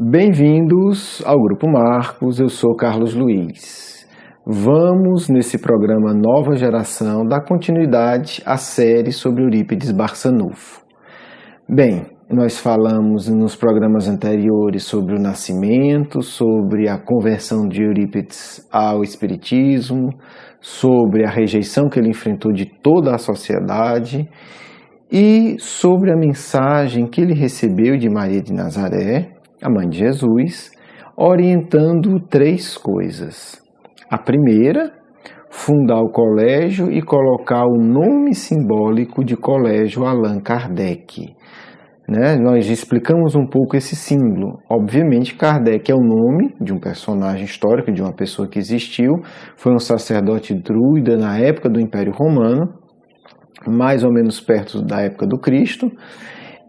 Bem-vindos ao Grupo Marcos, eu sou Carlos Luiz. Vamos, nesse programa Nova Geração, dar continuidade à série sobre Eurípides Barçanufo. Bem, nós falamos nos programas anteriores sobre o nascimento, sobre a conversão de Eurípides ao Espiritismo, sobre a rejeição que ele enfrentou de toda a sociedade e sobre a mensagem que ele recebeu de Maria de Nazaré, a mãe de Jesus, orientando três coisas. A primeira, fundar o colégio e colocar o nome simbólico de Colégio Allan Kardec. Nós explicamos um pouco esse símbolo. Obviamente, Kardec é o nome de um personagem histórico, de uma pessoa que existiu, foi um sacerdote druida na época do Império Romano, mais ou menos perto da época do Cristo,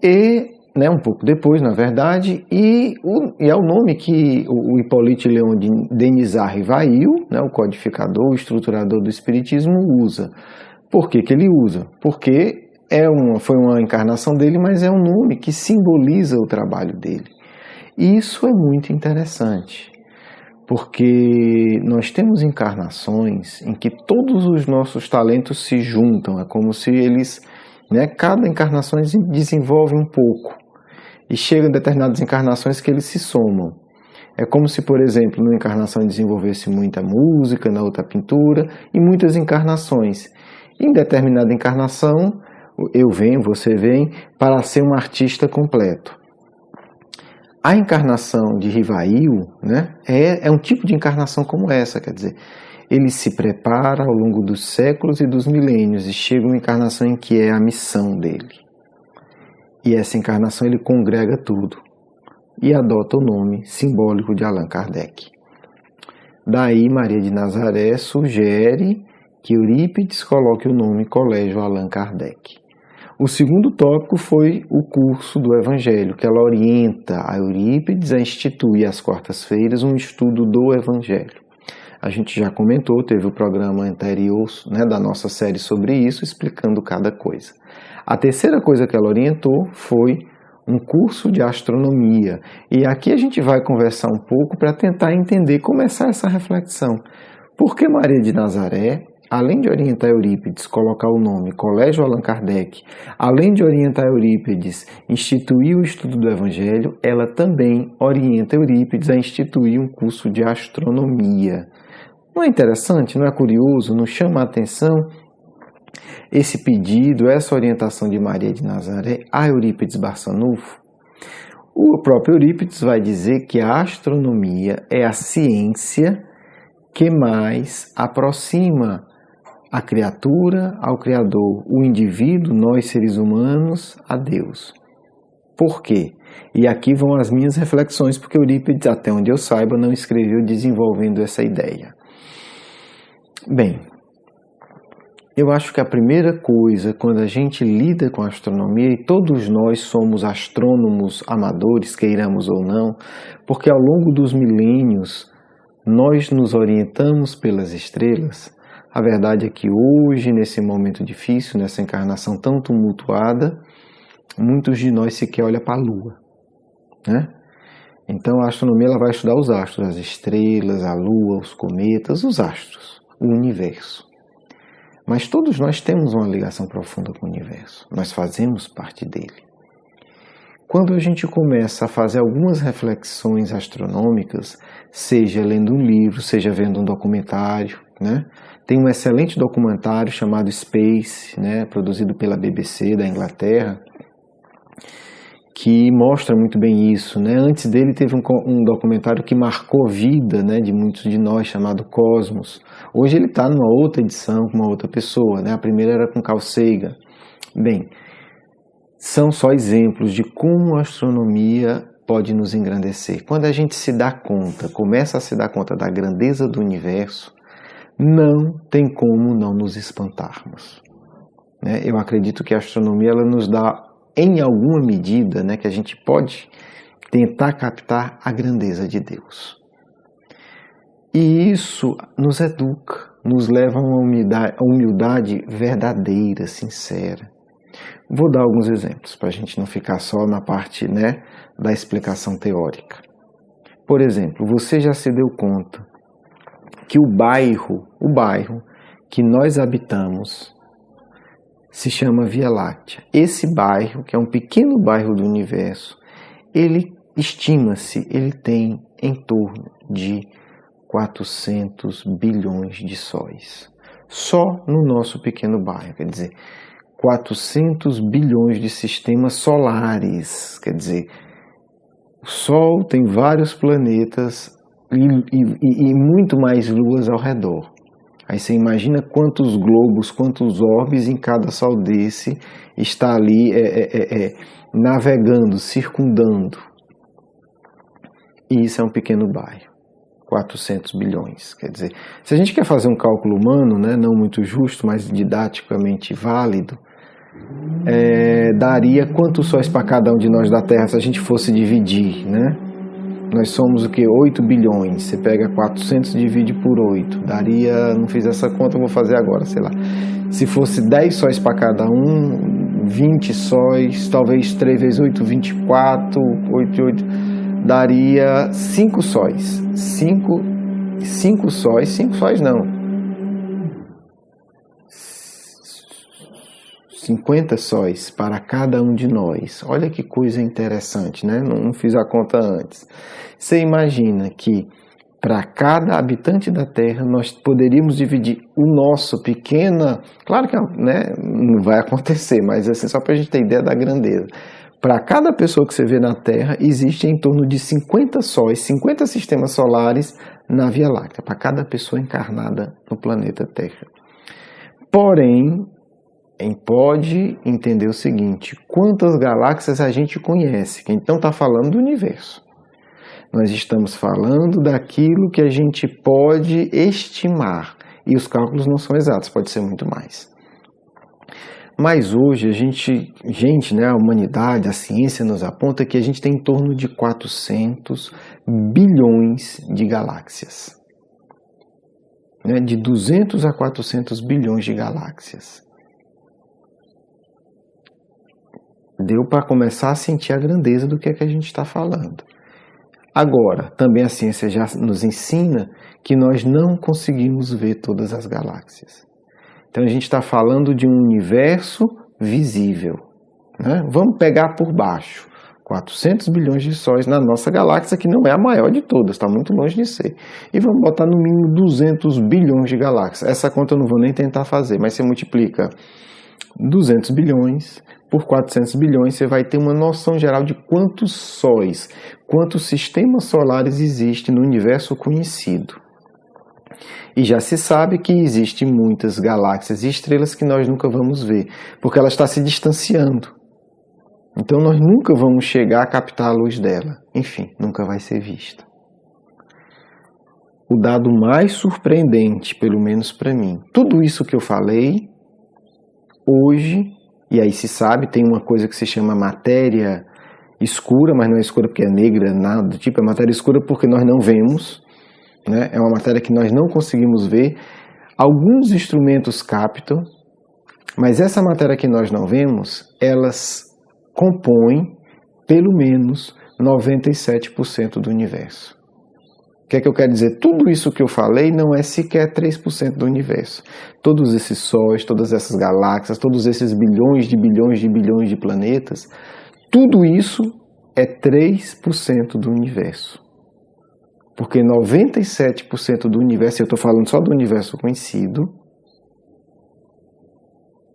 e um pouco depois, na verdade, e é o nome que o Hippolyte Léon Denisard Rivail, o codificador, o estruturador do Espiritismo, usa. Por que ele usa? Porque foi uma encarnação dele, mas é um nome que simboliza o trabalho dele. E isso é muito interessante, porque nós temos encarnações em que todos os nossos talentos se juntam, é como se eles, cada encarnação desenvolve um pouco. E chega em determinadas encarnações que eles se somam. É como se, por exemplo, numa encarnação desenvolvesse muita música, na outra pintura, e muitas encarnações. Em determinada encarnação, eu venho, você vem, para ser um artista completo. A encarnação de Rivail, é um tipo de encarnação como essa, quer dizer, ele se prepara ao longo dos séculos e dos milênios e chega uma encarnação em que é a missão dele. E essa encarnação ele congrega tudo e adota o nome simbólico de Allan Kardec. Daí Maria de Nazaré sugere que Eurípides coloque o nome Colégio Allan Kardec. O segundo tópico foi o curso do Evangelho, que ela orienta a Eurípides a instituir às quartas-feiras um estudo do Evangelho. A gente já comentou, teve o programa anterior da nossa série sobre isso, explicando cada coisa. A terceira coisa que ela orientou foi um curso de astronomia. E aqui a gente vai conversar um pouco para tentar entender, começar essa reflexão. Por que Maria de Nazaré, além de orientar Eurípides, colocar o nome Colégio Allan Kardec, além de orientar Eurípides instituir o estudo do Evangelho, ela também orienta Eurípides a instituir um curso de astronomia. Não é interessante, não é curioso, não chama a atenção esse pedido, essa orientação de Maria de Nazaré a Eurípides Barçanufo? O próprio Eurípides vai dizer que a astronomia é a ciência que mais aproxima a criatura ao Criador, o indivíduo, nós seres humanos, a Deus. Por quê? E aqui vão as minhas reflexões, porque Eurípides, até onde eu saiba, não escreveu desenvolvendo essa ideia. Bem, eu acho que a primeira coisa, quando a gente lida com a astronomia, e todos nós somos astrônomos amadores, queiramos ou não, porque ao longo dos milênios nós nos orientamos pelas estrelas. A verdade é que hoje, nesse momento difícil, nessa encarnação tão tumultuada, muitos de nós sequer olham para a Lua. Então a astronomia ela vai estudar os astros, as estrelas, a Lua, os cometas, os astros, o universo. Mas todos nós temos uma ligação profunda com o universo. Nós fazemos parte dele. Quando a gente começa a fazer algumas reflexões astronômicas, seja lendo um livro, seja vendo um documentário, tem um excelente documentário chamado Space, produzido pela BBC da Inglaterra, que mostra muito bem isso. Antes dele teve um documentário que marcou a vida de muitos de nós, chamado Cosmos. Hoje ele está numa outra edição, com uma outra pessoa. A primeira era com Carl Sagan. Bem, são só exemplos de como a astronomia pode nos engrandecer. Quando a gente se dá conta, começa a se dar conta da grandeza do universo, não tem como não nos espantarmos. Eu acredito que a astronomia ela nos dá, em alguma medida, que a gente pode tentar captar a grandeza de Deus. E isso nos educa, nos leva a uma humildade verdadeira, sincera. Vou dar alguns exemplos, para a gente não ficar só na parte da explicação teórica. Por exemplo, você já se deu conta que o bairro que nós habitamos se chama Via Láctea. Esse bairro, que é um pequeno bairro do universo, ele tem em torno de 400 bilhões de sóis. Só no nosso pequeno bairro, quer dizer, 400 bilhões de sistemas solares, quer dizer, o Sol tem vários planetas e muito mais luas ao redor. Aí você imagina quantos globos, quantos orbes em cada sol desse está ali navegando, circundando. E isso é um pequeno bairro, 400 bilhões. Quer dizer, se a gente quer fazer um cálculo humano, né, não muito justo, mas didaticamente válido, daria quantos sóis para cada um de nós da Terra se a gente fosse dividir, né? Nós somos o que? 8 bilhões. Você pega 400 e divide por 8. Daria, não fiz essa conta, vou fazer agora, sei lá. Se fosse 10 sóis para cada um, 20 sóis, talvez 3 vezes 8, 24, 8, 8, daria 5 sóis. 5 sóis, 5 sóis não. 50 sóis para cada um de nós. Olha que coisa interessante, né? Não fiz a conta antes. Você imagina que para cada habitante da Terra nós poderíamos dividir o nosso pequeno... Claro que, né, não vai acontecer, mas assim, só para a gente ter ideia da grandeza. Para cada pessoa que você vê na Terra, existe em torno de 50 sóis, 50 sistemas solares na Via Láctea, para cada pessoa encarnada no planeta Terra. Porém, pode entender o seguinte: quantas galáxias a gente conhece? Que então está falando do universo. Nós estamos falando daquilo que a gente pode estimar. E os cálculos não são exatos, pode ser muito mais. Mas hoje a humanidade, a ciência nos aponta que a gente tem em torno de 400 bilhões de galáxias. De 200 a 400 bilhões de galáxias. Deu para começar a sentir a grandeza do que é que a gente está falando. Agora, também a ciência já nos ensina que nós não conseguimos ver todas as galáxias. Então a gente está falando de um universo visível, né? Vamos pegar por baixo. 400 bilhões de sóis na nossa galáxia, que não é a maior de todas, está muito longe de ser. E vamos botar no mínimo 200 bilhões de galáxias. Essa conta eu não vou nem tentar fazer, mas você multiplica 200 bilhões por 400 bilhões, você vai ter uma noção geral de quantos sóis, quantos sistemas solares existem no universo conhecido. E já se sabe que existem muitas galáxias e estrelas que nós nunca vamos ver, porque ela está se distanciando. Então nós nunca vamos chegar a captar a luz dela. Enfim, nunca vai ser vista. O dado mais surpreendente, pelo menos para mim, tudo isso que eu falei, hoje, e aí se sabe, tem uma coisa que se chama matéria escura, mas não é escura porque é negra, nada do tipo, é matéria escura porque nós não vemos, né? É uma matéria que nós não conseguimos ver. Alguns instrumentos captam, mas essa matéria que nós não vemos, elas compõem pelo menos 97% do universo. O que é que eu quero dizer? Tudo isso que eu falei não é sequer 3% do universo. Todos esses sóis, todas essas galáxias, todos esses bilhões de planetas, tudo isso é 3% do universo. Porque 97% do universo, eu estou falando só do universo conhecido,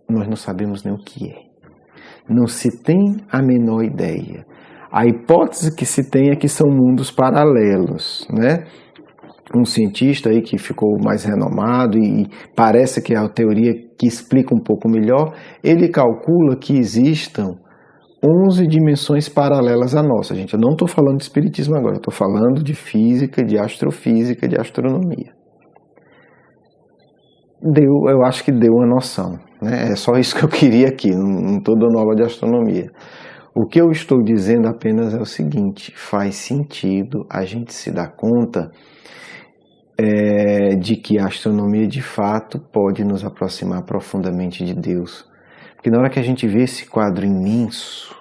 nós não sabemos nem o que é. Não se tem a menor ideia. A hipótese que se tem é que são mundos paralelos, né? Um cientista aí que ficou mais renomado e parece que é a teoria que explica um pouco melhor, ele calcula que existam 11 dimensões paralelas à nossa. Gente, eu não estou falando de espiritismo agora, eu estou falando de física, de astrofísica, de astronomia. Eu acho que deu uma noção, né? É só isso que eu queria aqui, não estou dando aula de astronomia. O que eu estou dizendo apenas é o seguinte: faz sentido a gente se dar conta de que a astronomia de fato pode nos aproximar profundamente de Deus. Porque na hora que a gente vê esse quadro imenso,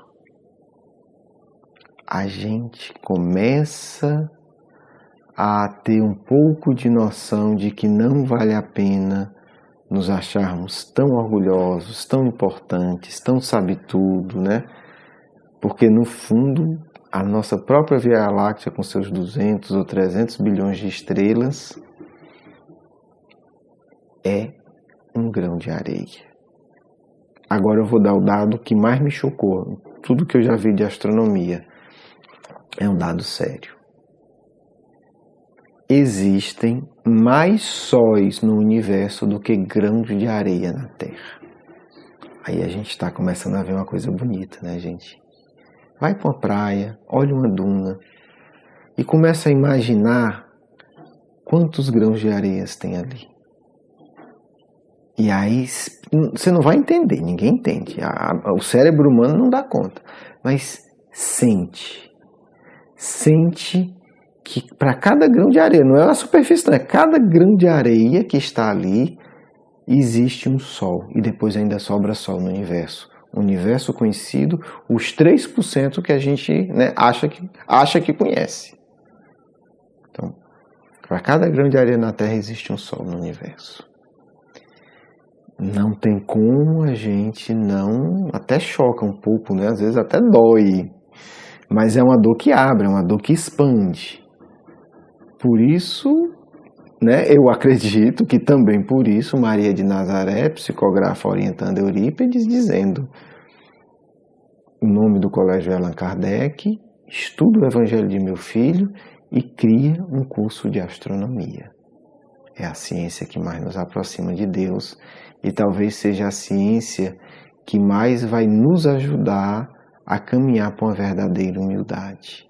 a gente começa a ter um pouco de noção de que não vale a pena nos acharmos tão orgulhosos, tão importantes, tão sabe-tudo, né? Porque no fundo, a nossa própria Via Láctea, com seus 200 ou 300 bilhões de estrelas, é um grão de areia. Agora eu vou dar o dado que mais me chocou. Tudo que eu já vi de astronomia é um dado sério. Existem mais sóis no universo do que grãos de areia na Terra. Aí a gente está começando a ver uma coisa bonita, né, gente? Vai para uma praia, olha uma duna e começa a imaginar quantos grãos de areia tem ali. E aí você não vai entender, ninguém entende. O cérebro humano não dá conta. Mas sente que para cada grão de areia, não é a superfície, não, é cada grão de areia que está ali, existe um Sol. E depois ainda sobra Sol no universo. O universo conhecido, os 3% que a gente, né, acha que conhece. Então, para cada grão de areia na Terra existe um Sol no universo. Não tem como a gente não... Até choca um pouco, né? Às vezes até dói. Mas é uma dor que abre, é uma dor que expande. Por isso, né, eu acredito que também por isso Maria de Nazaré psicografa orientando Eurípides, dizendo: o nome do colégio é Allan Kardec, estudo o Evangelho de meu filho e cria um curso de astronomia. É a ciência que mais nos aproxima de Deus e talvez seja a ciência que mais vai nos ajudar a caminhar para uma verdadeira humildade,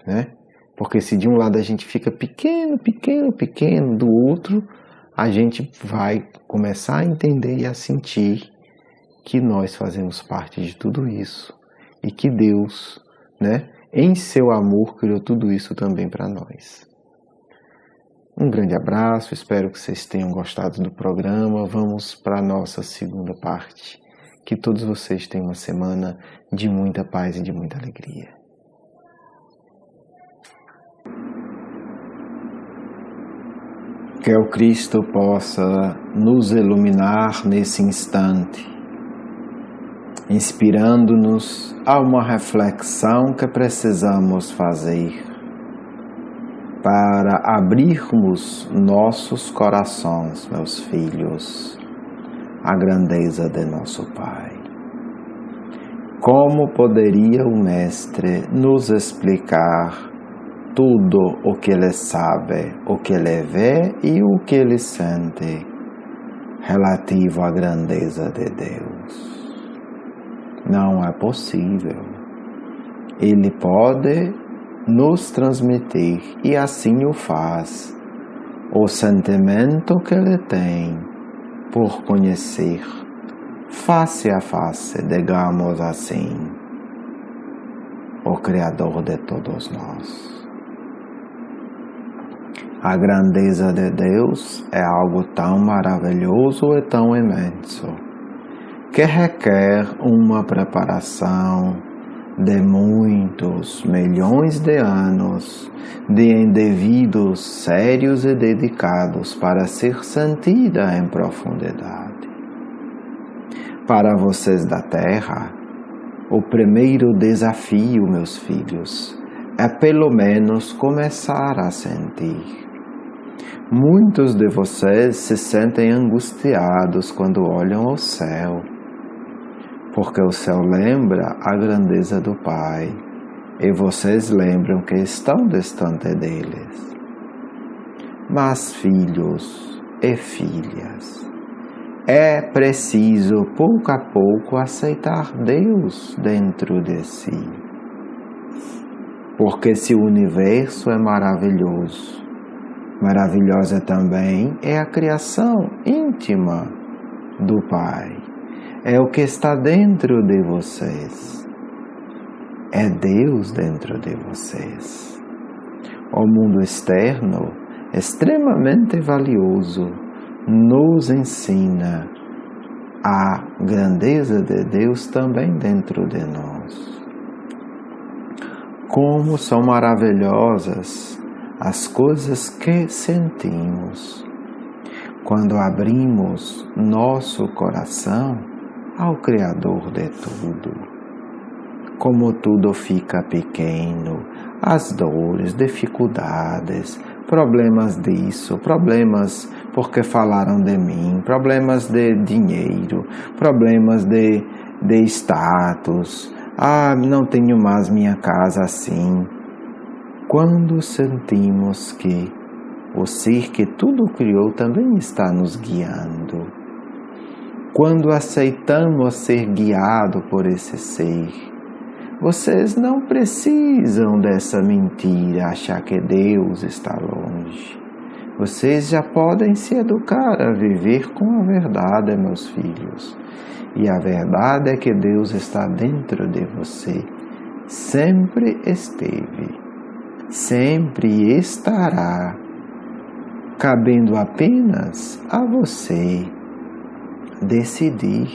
né? Porque se de um lado a gente fica pequeno, do outro a gente vai começar a entender e a sentir que nós fazemos parte de tudo isso e que Deus, né, em seu amor criou tudo isso também para nós. Um grande abraço, espero que vocês tenham gostado do programa. Vamos para a nossa segunda parte. Que todos vocês tenham uma semana de muita paz e de muita alegria. Que o Cristo possa nos iluminar nesse instante, inspirando-nos a uma reflexão que precisamos fazer para abrirmos nossos corações, meus filhos, à grandeza de nosso Pai. Como poderia o Mestre nos explicar tudo o que ele sabe, o que ele vê e o que ele sente relativo à grandeza de Deus? Não é possível. Ele pode nos transmitir, e assim o faz, o sentimento que ele tem por conhecer face a face, digamos assim, o Criador de todos nós. A grandeza de Deus é algo tão maravilhoso e tão imenso, que requer uma preparação de muitos milhões de anos de indivíduos sérios e dedicados para ser sentida em profundidade. Para vocês da Terra, o primeiro desafio, meus filhos, é pelo menos começar a sentir. Muitos de vocês se sentem angustiados quando olham ao céu, porque o céu lembra a grandeza do Pai, e vocês lembram que estão distante deles. Mas, filhos e filhas, é preciso pouco a pouco aceitar Deus dentro de si. Porque se o universo é maravilhoso, maravilhosa também é a criação íntima do Pai. É o que está dentro de vocês. É Deus dentro de vocês. O mundo externo, extremamente valioso, nos ensina a grandeza de Deus também dentro de nós. Como são maravilhosas as coisas que sentimos. Quando abrimos nosso coração ao Criador de tudo, como tudo fica pequeno, as dores, dificuldades, problemas disso, problemas porque falaram de mim, problemas de dinheiro, problemas de status, não tenho mais minha casa assim. Quando sentimos que o ser que tudo criou também está nos guiando, quando aceitamos ser guiado por esse ser, vocês não precisam dessa mentira, achar que Deus está longe. Vocês já podem se educar a viver com a verdade, meus filhos. E a verdade é que Deus está dentro de você. Sempre esteve, sempre estará, cabendo apenas a você decidir.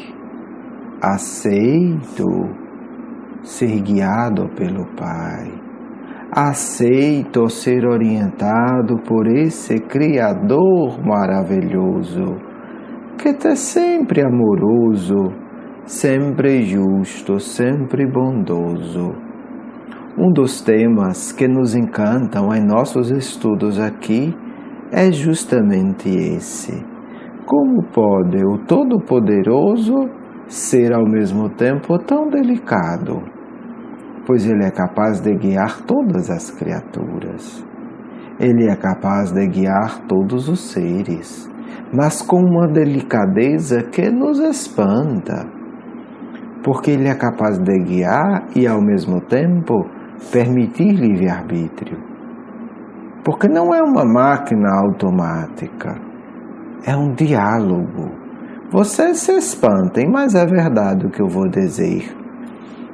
Aceito ser guiado pelo Pai. Aceito ser orientado por esse Criador maravilhoso, que é sempre amoroso, sempre justo, sempre bondoso. Um dos temas que nos encantam em nossos estudos aqui é justamente esse. Como pode o Todo-Poderoso ser ao mesmo tempo tão delicado? Pois Ele é capaz de guiar todas as criaturas. Ele é capaz de guiar todos os seres, mas com uma delicadeza que nos espanta. Porque Ele é capaz de guiar e ao mesmo tempo permitir livre-arbítrio. Porque não é uma máquina automática, é um diálogo. Vocês se espantem, mas é verdade o que eu vou dizer.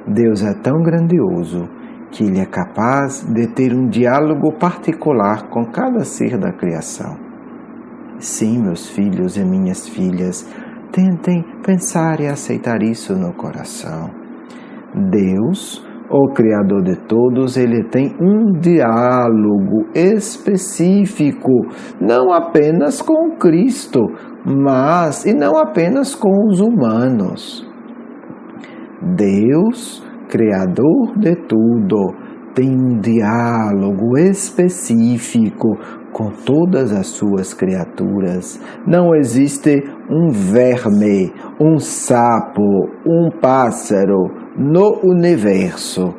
Deus é tão grandioso que Ele é capaz de ter um diálogo particular com cada ser da criação. Sim, meus filhos e minhas filhas, tentem pensar e aceitar isso no coração. Deus, o Criador de todos, Ele tem um diálogo específico, não apenas com Cristo, mas e não apenas com os humanos. Deus, Criador de tudo, tem um diálogo específico com todas as suas criaturas. Não existe um verme, um sapo, um pássaro no universo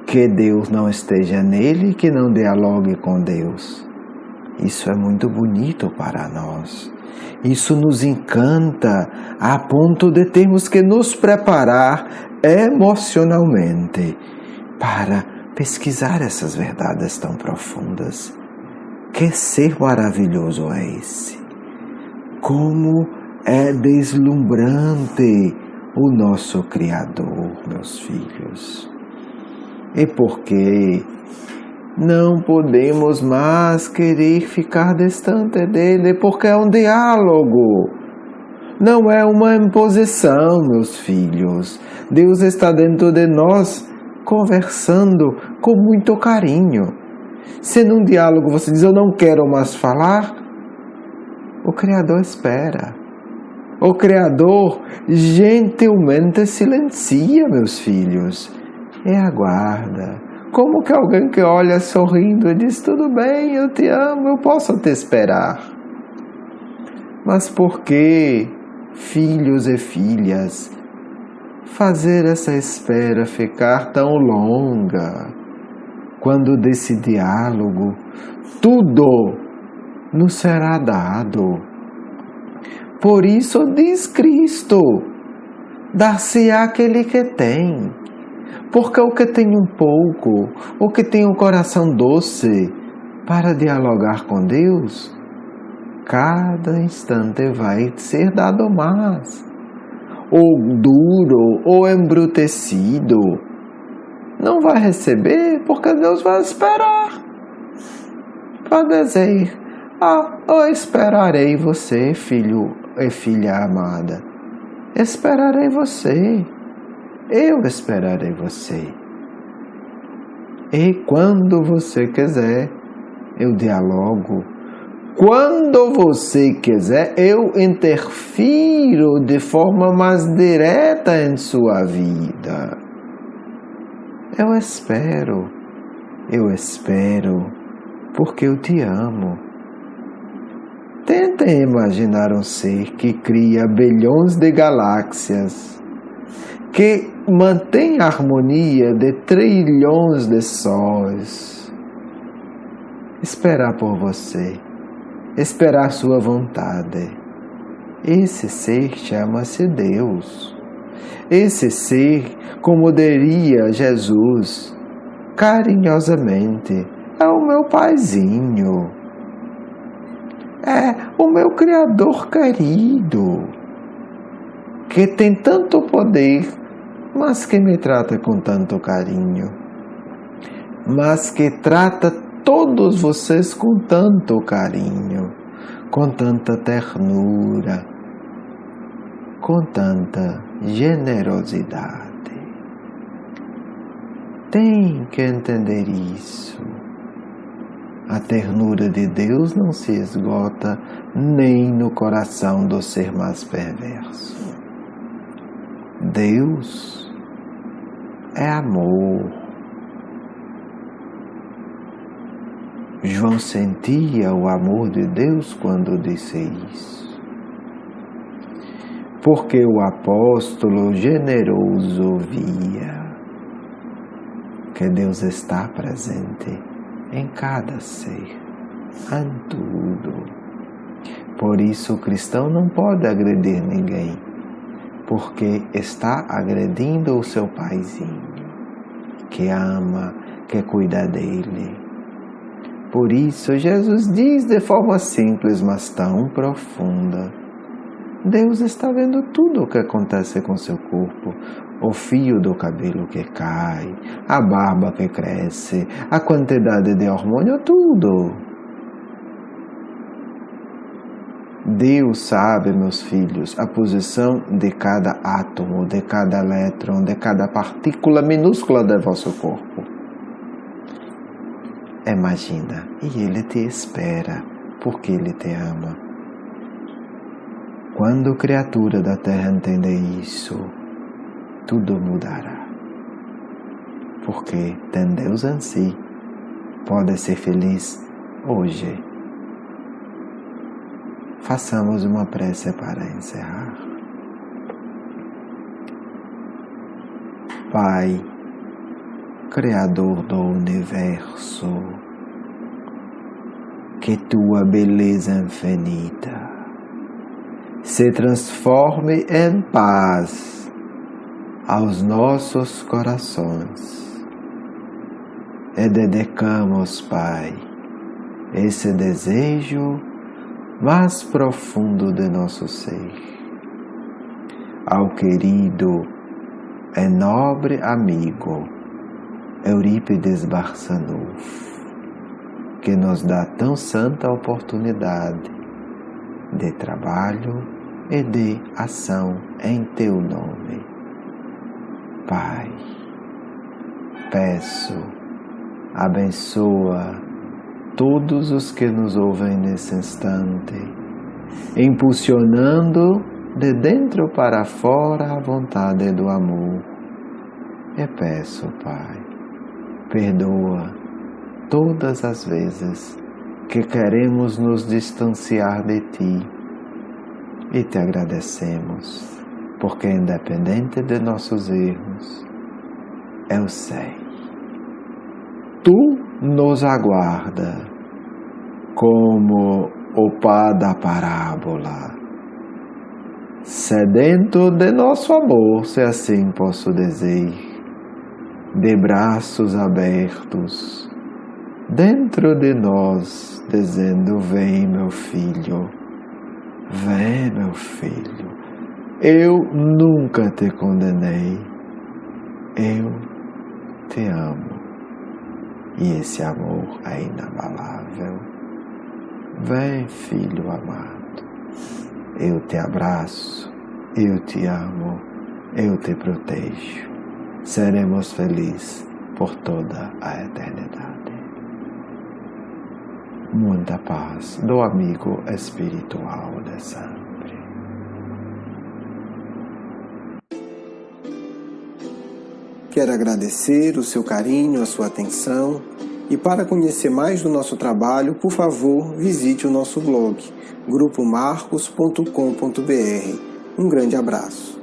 que Deus não esteja nele, que não dialogue com Deus. Isso é muito bonito para nós. Isso nos encanta a ponto de termos que nos preparar emocionalmente para pesquisar essas verdades tão profundas. Que ser maravilhoso é esse? Como é deslumbrante o nosso Criador, meus filhos. E por que não podemos mais querer ficar distante dele? Porque é um diálogo, não é uma imposição, meus filhos. Deus está dentro de nós, conversando com muito carinho. Se num diálogo você diz, eu não quero mais falar, o Criador espera. O Criador gentilmente silencia, meus filhos, e aguarda. Como que alguém que olha sorrindo e diz, tudo bem, eu te amo, eu posso te esperar. Mas por que, filhos e filhas, fazer essa espera ficar tão longa, quando desse diálogo tudo nos será dado? Por isso diz Cristo, dar-se-á aquele que tem. Porque o que tem um pouco, o que tem um coração doce para dialogar com Deus, cada instante vai ser dado mais. Ou duro, ou embrutecido, não vai receber, porque Deus vai esperar. Vai dizer, eu esperarei você, filho e filha amada. Esperarei você. Eu esperarei você. E quando você quiser, eu dialogo. Quando você quiser, eu interfiro de forma mais direta em sua vida. Eu espero, porque eu te amo. Tenta imaginar um ser que cria bilhões de galáxias, que mantém a harmonia de trilhões de sóis. Esperar por você, esperar sua vontade. Esse ser chama-se Deus. Esse ser, como diria Jesus, carinhosamente, é o meu paizinho. É o meu Criador querido, que tem tanto poder, mas que me trata com tanto carinho, mas que trata todos vocês com tanto carinho, com tanta ternura, com tanta generosidade. Tem que entender isso. A ternura de Deus não se esgota nem no coração do ser mais perverso. Deus é amor. João sentia o amor de Deus quando disse isso. Porque o apóstolo generoso via que Deus está presente em cada ser, em tudo. Por isso o cristão não pode agredir ninguém, porque está agredindo o seu paizinho, que ama, que cuida dele. Por isso Jesus diz de forma simples, mas tão profunda: Deus está vendo tudo o que acontece com seu corpo. O fio do cabelo que cai, a barba que cresce, a quantidade de hormônio, tudo. Deus sabe, meus filhos, a posição de cada átomo, de cada elétron, de cada partícula minúscula do vosso corpo. Imagina, e Ele te espera, porque Ele te ama. Quando criatura da terra entender isso, tudo mudará. Porque tem Deus em si, pode ser feliz hoje. Façamos uma prece para encerrar. Pai, Criador do Universo, que tua beleza infinita se transforme em paz aos nossos corações, e dedicamos, Pai, esse desejo mais profundo de nosso ser ao querido e nobre amigo Eurípides Barçanufo, que nos dá tão santa oportunidade de trabalho e de ação em teu nome. Pai, peço, abençoa todos os que nos ouvem nesse instante, impulsionando de dentro para fora a vontade do amor. E peço, Pai, perdoa todas as vezes que queremos nos distanciar de Ti, e Te agradecemos, porque independente de nossos erros, eu sei, Tu nos aguarda como o Pá da parábola, sedento de nosso amor, se assim posso dizer, de braços abertos, dentro de nós, dizendo: vem, meu filho, vem, meu filho, eu nunca te condenei, eu te amo, e esse amor é inabalável. Vem, filho amado, eu te abraço, eu te amo, eu te protejo. Seremos felizes, por toda a eternidade. Muita paz do amigo espiritual de sempre. Quero agradecer o seu carinho, a sua atenção. E para conhecer mais do nosso trabalho, por favor, visite o nosso blog, grupomarcos.com.br. Um grande abraço.